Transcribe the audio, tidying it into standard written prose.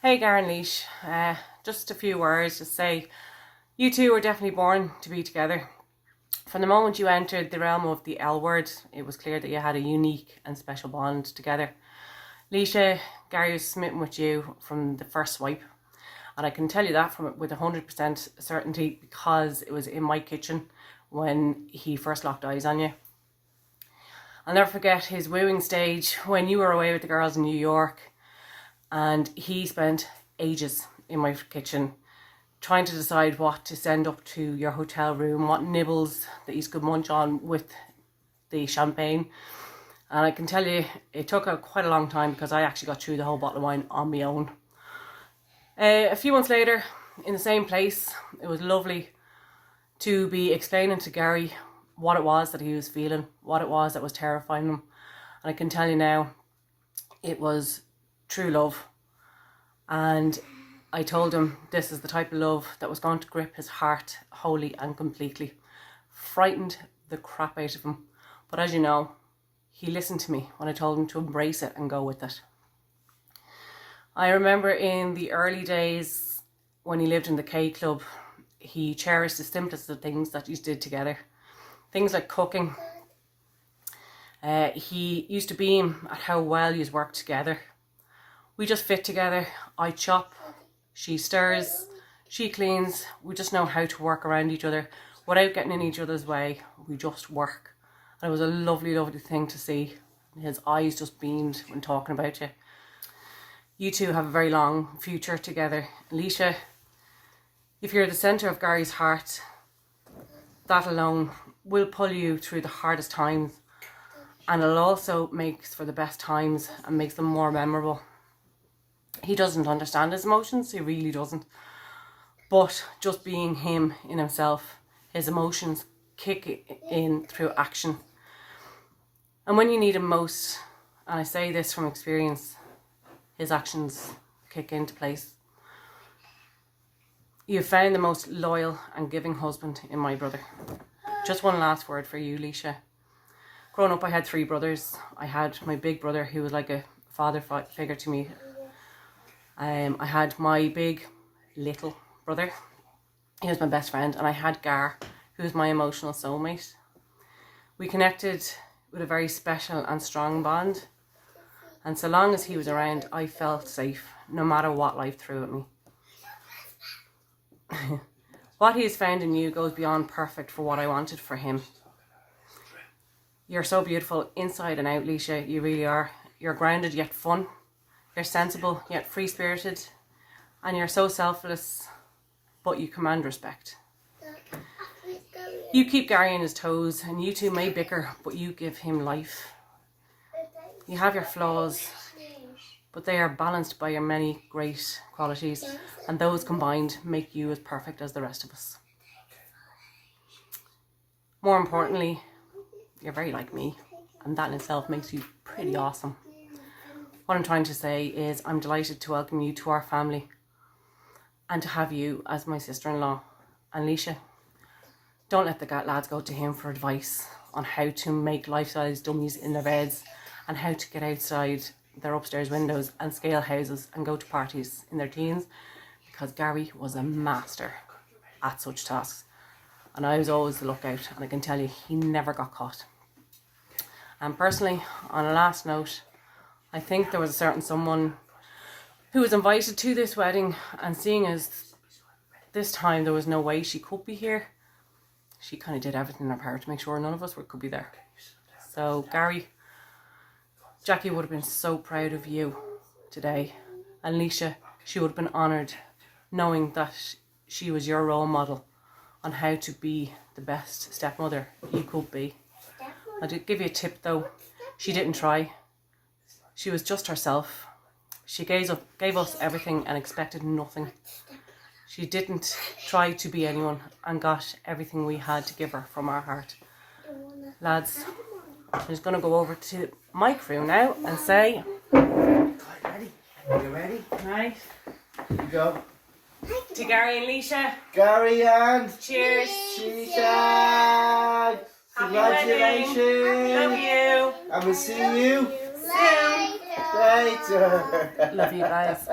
Hey Gary and Leash, just a few words to say you two were definitely born to be together. From the moment you entered the realm of the L word, it was clear that you had a unique and special bond together. Leisha, Gary was smitten with you from the first swipe, and I can tell you that with 100% certainty because it was in my kitchen when he first locked eyes on you. I'll never forget his wooing stage when you were away with the girls in New York. And he spent ages in my kitchen trying to decide what to send up to your hotel room, what nibbles that you could munch on with the champagne. And I can tell you, it took quite a long time because I actually got through the whole bottle of wine on my own. A few months later, in the same place, it was lovely to be explaining to Gary what it was that he was feeling, what it was that was terrifying him. And I can tell you now, it was true love. And I told him this is the type of love that was going to grip his heart wholly and completely. Frightened the crap out of him. But as you know, he listened to me when I told him to embrace it and go with it. I remember in the early days when he lived in the K Club, he cherished the simplest of things that you did together. Things like cooking. He used to beam at how well you worked together. We just fit together. I chop, she stirs, she cleans. We just know how to work around each other without getting in each other's way. We just work. And it was a lovely, lovely thing to see. His eyes just beamed when talking about you. You two have a very long future together. Leisha, if you're the centre of Gary's heart, that alone will pull you through the hardest times. And it also makes for the best times and makes them more memorable. He doesn't understand his emotions, he really doesn't. But just being him in himself, his emotions kick in through action. And when you need him most, and I say this from experience, his actions kick into place. You've found the most loyal and giving husband in my brother. Just one last word for you, Leisha. Growing up, I had 3 brothers. I had my big brother, who was like a father figure to me. I had my big little brother. He was my best friend. And I had Gar, who was my emotional soulmate. We connected with a very special and strong bond. And so long as he was around, I felt safe, no matter what life threw at me. What he has found in you goes beyond perfect for what I wanted for him. You're so beautiful inside and out, Leisha. You really are. You're grounded yet fun. You're sensible yet free-spirited. And you're so selfless, but you command respect. You keep Gary on his toes, and you two may bicker, but you give him life. You have your flaws, but they are balanced by your many great qualities, and those combined make you as perfect as the rest of us. More importantly, you're very like me, and that in itself makes you pretty awesome. What I'm trying to say is I'm delighted to welcome you to our family and to have you as my sister-in-law. And Leisha, don't let the lads go to him for advice on how to make life-size dummies in their beds and how to get outside their upstairs windows and scale houses and go to parties in their teens, because Gary was a master at such tasks. And I was always the lookout, and I can tell you he never got caught. And personally, on a last note, I think there was a certain someone who was invited to this wedding, and seeing as this time there was no way she could be here, she kind of did everything in her power to make sure none of us could be there. So Gary, Jackie would have been so proud of you today, and Leisha, she would have been honoured knowing that she was your role model on how to be the best stepmother you could be. I'll give you a tip though, she didn't try. She was just herself. She gave us everything and expected nothing. She didn't try to be anyone and got everything we had to give her from our heart. Lads, I'm just going to go over to my crew now and say... Ready? You ready? Right. You go. To Gary and Leisha. Gary and... Cheers. Cheers. Congratulations. Love you. And we'll see you Soon. later. Love you guys.